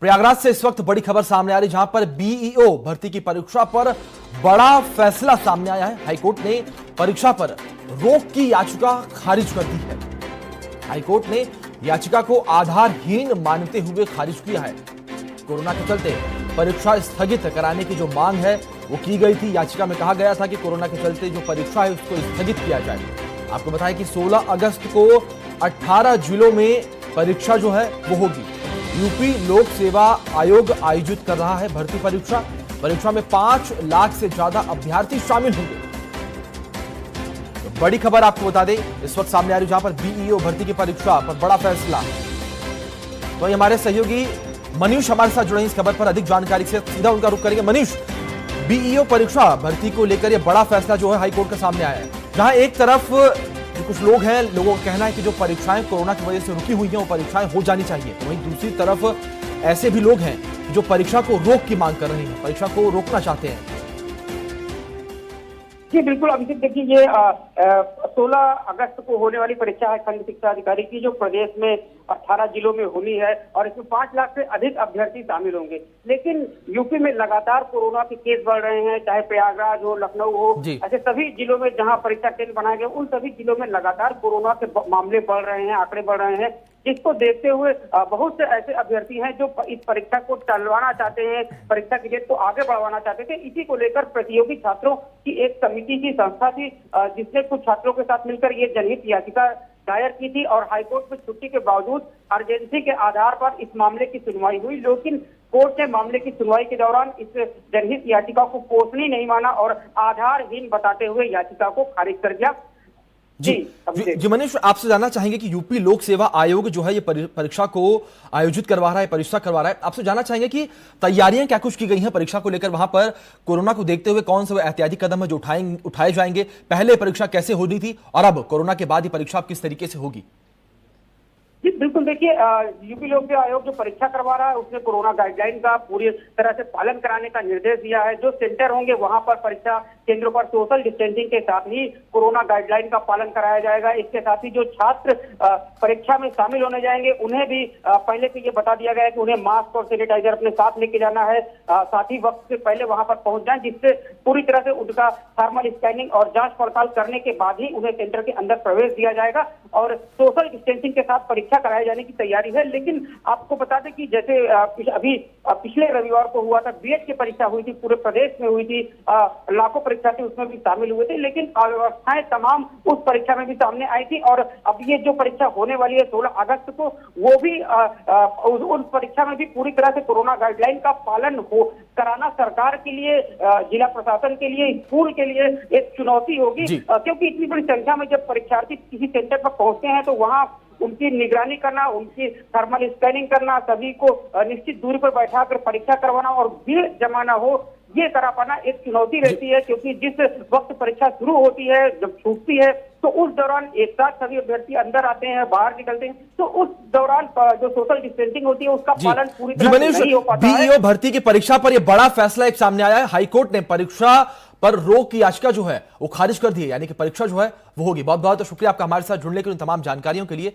प्रयागराज से इस वक्त बड़ी खबर सामने आ रही, जहां पर बीईओ भर्ती की परीक्षा पर बड़ा फैसला सामने आया है। हाईकोर्ट ने परीक्षा पर रोक की याचिका खारिज कर दी है। हाईकोर्ट ने याचिका को आधारहीन मानते हुए खारिज किया है। कोरोना के चलते परीक्षा स्थगित कराने की जो मांग है वो की गई थी। याचिका में कहा गया था कि कोरोना के चलते जो परीक्षा है उसको स्थगित किया जाए। आपको बताएं कि 16 अगस्त को 18 जिलों में परीक्षा जो है वो होगी। यूपी लोक सेवा आयोग आयोजित कर रहा है भर्ती परीक्षा। परीक्षा में 5 लाख से ज्यादा अभ्यर्थी शामिल होंगे। तो बड़ी खबर आपको बता दें इस वक्त सामने आ रही, जहां पर बीईओ भर्ती की परीक्षा पर बड़ा फैसला। तो ये हमारे सहयोगी मनीष हमारे साथ जुड़े हैं इस खबर पर अधिक जानकारी से, सीधा उनका रुख करेंगे। मनीष, बीईओ परीक्षा भर्ती को लेकर ये बड़ा फैसला जो है हाईकोर्ट के सामने आया है, जहां एक तरफ जो कुछ लोग हैं, लोगों का कहना है कि जो परीक्षाएं कोरोना की वजह से रुकी हुई हैं वो परीक्षाएं हो जानी चाहिए। वहीं दूसरी तरफ ऐसे भी लोग हैं जो परीक्षा को रोक की मांग कर रहे हैं, परीक्षा को रोकना चाहते हैं। जी बिल्कुल अभिषेक, देखिए ये 16 अगस्त को होने वाली परीक्षा है खंड शिक्षा अधिकारी की, जो प्रदेश में 18 जिलों में होनी है और इसमें 5 लाख से अधिक अभ्यर्थी शामिल होंगे। लेकिन यूपी में लगातार कोरोना के केस बढ़ रहे हैं, चाहे प्रयागराज हो, लखनऊ हो, ऐसे सभी जिलों में जहां परीक्षा केंद्र बनाए गए उन सभी जिलों में लगातार कोरोना के मामले बढ़ रहे हैं, आंकड़े बढ़ रहे हैं। जिसको देखते हुए बहुत से ऐसे अभ्यर्थी हैं जो इस परीक्षा को टलवाना चाहते हैं, परीक्षा की डेट को आगे बढ़वाना चाहते थे। इसी को लेकर प्रतियोगी छात्रों की एक समिति की संस्था थी, जिसने कुछ छात्रों के साथ मिलकर ये जनहित याचिका दायर की थी और हाईकोर्ट में छुट्टी के बावजूद अर्जेंसी के आधार पर इस मामले की सुनवाई हुई। लेकिन कोर्ट ने मामले की सुनवाई के दौरान इस जनहित याचिका को पोषणीय नहीं माना और आधारहीन बताते हुए याचिका को खारिज कर दिया। जी मनीष, आपसे जानना चाहेंगे कि यूपी लोक सेवा आयोग जो है ये परीक्षा को आयोजित करवा रहा है, परीक्षा करवा रहा है। आपसे जानना चाहेंगे कि तैयारियां क्या कुछ की गई हैं परीक्षा को लेकर, वहां पर कोरोना को देखते हुए कौन से एहतियाती कदम है जो उठाए जाएंगे, पहले परीक्षा कैसे होनी थी और अब कोरोना के बाद ही परीक्षा अब किस तरीके से होगी? जी बिल्कुल, देखिए यूपी लोक सेवा आयोग जो परीक्षा करवा रहा है उसने कोरोना गाइडलाइन का पूरी तरह से पालन कराने का निर्देश दिया है। जो सेंटर होंगे वहां पर परीक्षा केंद्रों पर सोशल डिस्टेंसिंग के साथ ही कोरोना गाइडलाइन का पालन कराया जाएगा। इसके साथ ही जो छात्र परीक्षा में शामिल होने जाएंगे उन्हें भी पहले से ये बता दिया गया है कि उन्हें मास्क और सैनिटाइजर अपने साथ लेके जाना है, साथ ही वक्त से पहले वहां पर पहुंच जाए, जिससे पूरी तरह से उनका थर्मल स्कैनिंग और जांच पड़ताल करने के बाद ही उन्हें सेंटर के अंदर प्रवेश दिया जाएगा और सोशल डिस्टेंसिंग के साथ परीक्षा कराए जाने की तैयारी है। लेकिन आपको बता दें कि जैसे अभी पिछले रविवार को हुआ था, बीएड की परीक्षा हुई थी, पूरे प्रदेश में हुई थी, लाखों परीक्षार्थी उसमें भी शामिल हुए थे, लेकिन अव्यवस्थाएं तमाम उस परीक्षा में भी सामने आई थी। और अब ये जो परीक्षा होने वाली है 16 अगस्त को, वो भी उस परीक्षा में भी पूरी तरह से कोरोना गाइडलाइन का पालन हो कराना सरकार के लिए, जिला प्रशासन के लिए, स्कूल के लिए एक चुनौती होगी, क्योंकि इतनी बड़ी संख्या में जब परीक्षार्थी किसी सेंटर पर पहुंचते हैं तो वहां उनकी निगरानी करना, उनकी थर्मल स्कैनिंग करना, सभी को निश्चित दूरी पर बैठा कर परीक्षा करवाना और भीड़ जमा ना हो, ये करा पाना एक चुनौती रहती है। क्योंकि जिस वक्त परीक्षा शुरू होती है, जब छूटती है, तो उस दौरान एक साथ सभी अभ्यर्थी अंदर आते हैं, बाहर निकलते हैं, तो उस दौरान जो सोशल डिस्टेंसिंग होती है उसका पालन पूरी तरह से नहीं हो पाता है। बीईओ भर्ती की परीक्षा पर यह बड़ा फैसला एक सामने आया है। हाईकोर्ट ने परीक्षा पर रोक की याचिका जो है वो खारिज कर दी है, यानी कि परीक्षा जो है वो होगी। बहुत बहुत शुक्रिया आपका हमारे साथ जुड़ने के लिए, तमाम जानकारियों के लिए।